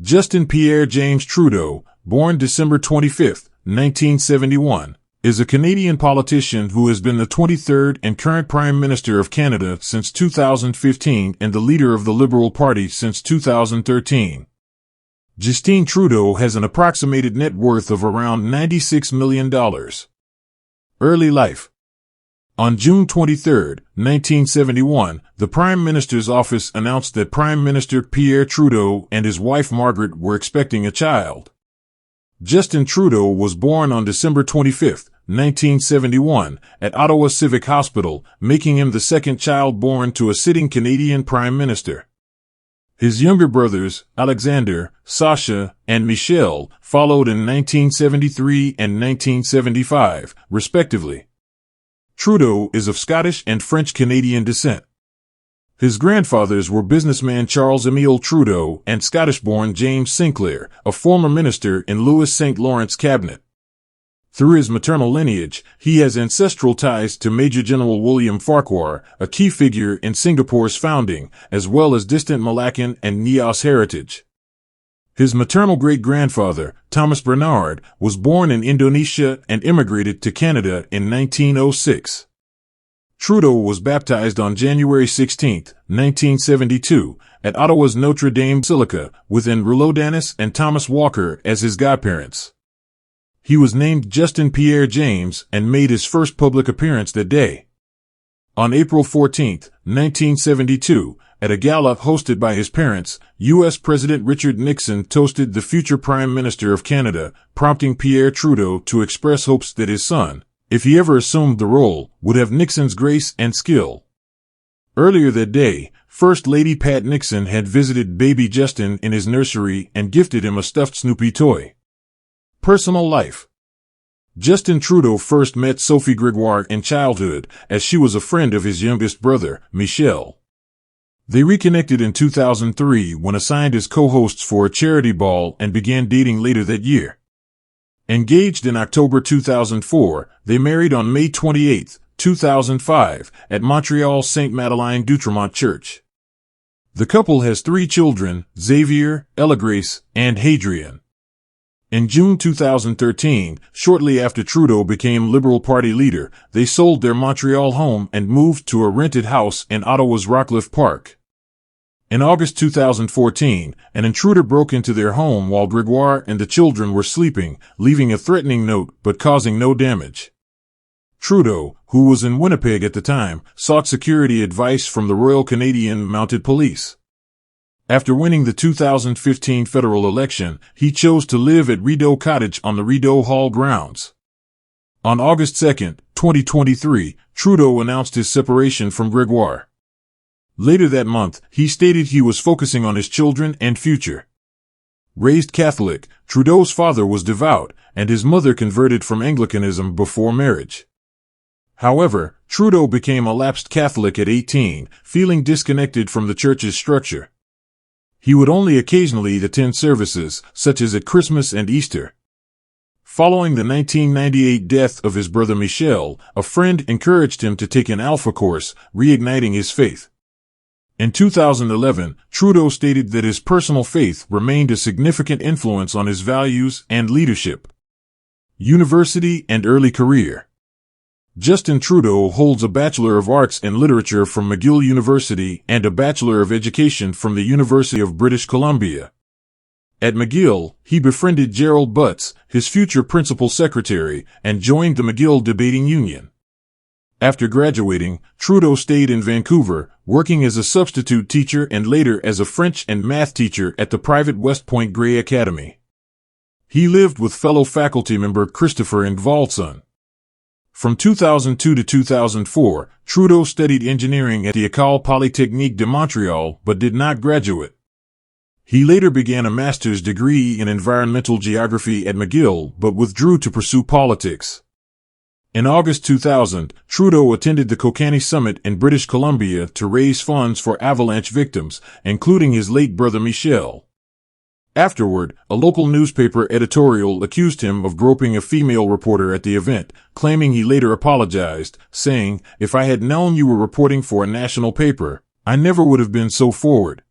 Justin Pierre James Trudeau, born December 25, 1971, is a Canadian politician who has been the 23rd and current Prime Minister of Canada since 2015 and the leader of the Liberal Party since 2013. Justin Trudeau has an approximated net worth of around $96 million. Early life. On June 23, 1971, the Prime Minister's office announced that Prime Minister Pierre Trudeau and his wife Margaret were expecting a child. Justin Trudeau was born on December 25, 1971, at Ottawa Civic Hospital, making him the second child born to a sitting Canadian Prime Minister. His younger brothers, Alexander, Sasha, and Michel, followed in 1973 and 1975, respectively. Trudeau is of Scottish and French-Canadian descent. His grandfathers were businessman Charles-Émile Trudeau and Scottish-born James Sinclair, a former minister in Louis St. Laurent's cabinet. Through his maternal lineage, he has ancestral ties to Major General William Farquhar, a key figure in Singapore's founding, as well as distant Malaccan and Nias heritage. His maternal great-grandfather, Thomas Bernard, was born in Indonesia and immigrated to Canada in 1906. Trudeau was baptized on January 16, 1972, at Ottawa's Notre Dame Basilica, with Rouleau Danis and Thomas Walker as his godparents. He was named Justin Pierre James and made his first public appearance that day. On April 14, 1972, at a gala hosted by his parents, U.S. President Richard Nixon toasted the future Prime Minister of Canada, prompting Pierre Trudeau to express hopes that his son, if he ever assumed the role, would have Nixon's grace and skill. Earlier that day, First Lady Pat Nixon had visited baby Justin in his nursery and gifted him a stuffed Snoopy toy. Personal life. Justin Trudeau first met Sophie Gregoire in childhood, as she was a friend of his youngest brother, Michel. They reconnected in 2003 when assigned as co-hosts for a charity ball and began dating later that year. Engaged in October 2004, they married on May 28, 2005, at Montreal's St. Madeleine d'Outremont Church. The couple has 3 children, Xavier, Ella Grace, and Hadrian. In June 2013, shortly after Trudeau became Liberal Party leader, they sold their Montreal home and moved to a rented house in Ottawa's Rockcliffe Park. In August 2014, an intruder broke into their home while Gregoire and the children were sleeping, leaving a threatening note but causing no damage. Trudeau, who was in Winnipeg at the time, sought security advice from the Royal Canadian Mounted Police. After winning the 2015 federal election, he chose to live at Rideau Cottage on the Rideau Hall grounds. On August 2, 2023, Trudeau announced his separation from Gregoire. Later that month, he stated he was focusing on his children and future. Raised Catholic, Trudeau's father was devout, and his mother converted from Anglicanism before marriage. However, Trudeau became a lapsed Catholic at 18, feeling disconnected from the church's structure. He would only occasionally attend services, such as at Christmas and Easter. Following the 1998 death of his brother Michel, a friend encouraged him to take an Alpha course, reigniting his faith. In 2011, Trudeau stated that his personal faith remained a significant influence on his values and leadership. University and early career. Justin Trudeau holds a Bachelor of Arts in Literature from McGill University and a Bachelor of Education from the University of British Columbia. At McGill, he befriended Gerald Butts, his future principal secretary, and joined the McGill Debating Union. After graduating, Trudeau stayed in Vancouver, working as a substitute teacher and later as a French and math teacher at the private West Point Grey Academy. He lived with fellow faculty member Christopher Ingvaldson. From 2002 to 2004, Trudeau studied engineering at the École Polytechnique de Montréal but did not graduate. He later began a master's degree in environmental geography at McGill but withdrew to pursue politics. In August 2000, Trudeau attended the Kokanee Summit in British Columbia to raise funds for avalanche victims, including his late brother Michel. Afterward, a local newspaper editorial accused him of groping a female reporter at the event, claiming he later apologized, saying, "If I had known you were reporting for a national paper, I never would have been so forward."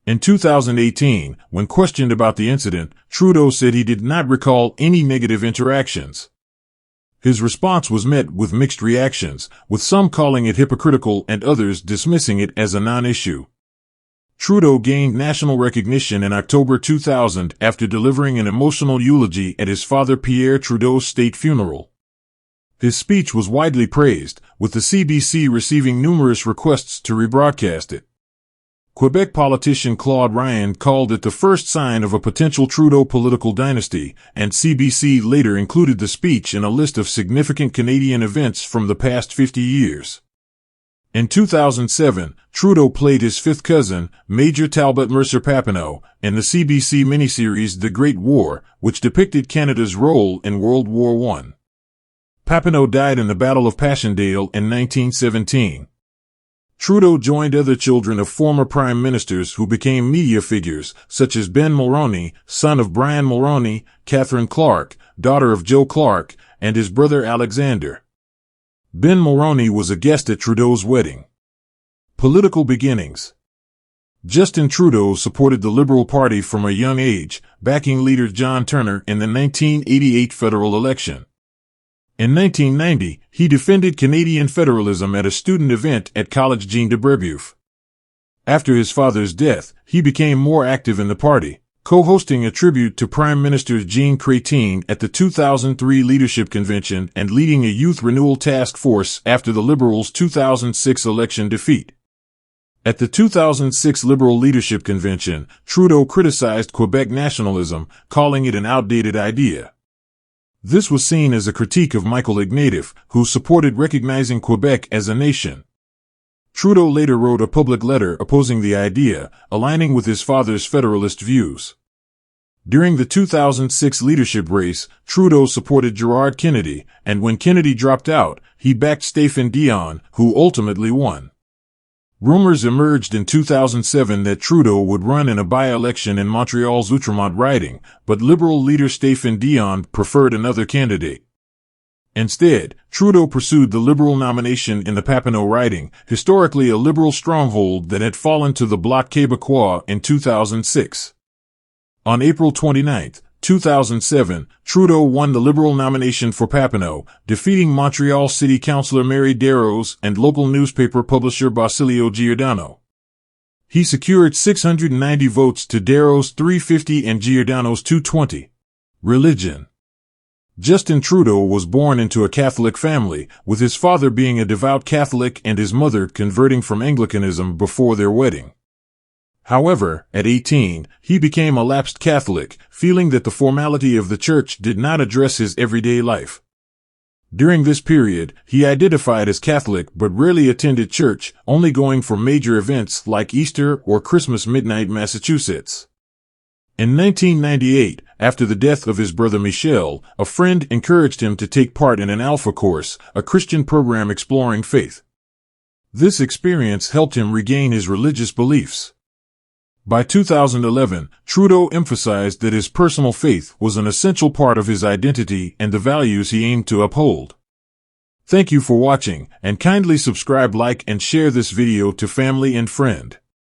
In 2018, when questioned about the incident, Trudeau said he did not recall any negative interactions. His response was met with mixed reactions, with some calling it hypocritical and others dismissing it as a non-issue. Trudeau gained national recognition in October 2000 after delivering an emotional eulogy at his father Pierre Trudeau's state funeral. His speech was widely praised, with the CBC receiving numerous requests to rebroadcast it. Quebec politician Claude Ryan called it the first sign of a potential Trudeau political dynasty, and CBC later included the speech in a list of significant Canadian events from the past 50 years. In 2007, Trudeau played his fifth cousin, Major Talbot Mercer Papineau, in the CBC miniseries The Great War, which depicted Canada's role in World War I. Papineau died in the Battle of Passchendaele in 1917. Trudeau joined other children of former prime ministers who became media figures, such as Ben Mulroney, son of Brian Mulroney, Catherine Clark, daughter of Joe Clark, and his brother Alexander. Ben Mulroney was a guest at Trudeau's wedding. Political beginnings. Justin Trudeau supported the Liberal Party from a young age, backing leader John Turner in the 1988 federal election. In 1990, he defended Canadian federalism at a student event at College Jean de Brebeuf. After his father's death, he became more active in the party, co-hosting a tribute to Prime Minister Jean Chrétien at the 2003 Leadership Convention and leading a youth renewal task force after the Liberals' 2006 election defeat. At the 2006 Liberal Leadership Convention, Trudeau criticized Quebec nationalism, calling it an outdated idea. This was seen as a critique of Michael Ignatieff, who supported recognizing Quebec as a nation. Trudeau later wrote a public letter opposing the idea, aligning with his father's federalist views. During the 2006 leadership race, Trudeau supported Gerard Kennedy, and when Kennedy dropped out, he backed Stéphane Dion, who ultimately won. Rumors emerged in 2007 that Trudeau would run in a by-election in Montreal's Outremont riding, but Liberal leader Stéphane Dion preferred another candidate. Instead, Trudeau pursued the Liberal nomination in the Papineau riding, historically a Liberal stronghold that had fallen to the Bloc Québécois in 2006. On April 29, 2007, Trudeau won the Liberal nomination for Papineau, defeating Montreal City Councillor Mary Darroze and local newspaper publisher Basilio Giordano. He secured 690 votes to Darroze's 350 and Giordano's 220. Religion. Justin Trudeau was born into a Catholic family, with his father being a devout Catholic and his mother converting from Anglicanism before their wedding. However, at 18, he became a lapsed Catholic, feeling that the formality of the church did not address his everyday life. During this period, he identified as Catholic but rarely attended church, only going for major events like Easter or Christmas midnight Massachusetts. In 1998, after the death of his brother Michel, a friend encouraged him to take part in an Alpha course, a Christian program exploring faith. This experience helped him regain his religious beliefs. By 2011, Trudeau emphasized that his personal faith was an essential part of his identity and the values he aimed to uphold. Thank you for watching, and kindly subscribe, like, and share this video to family and friend.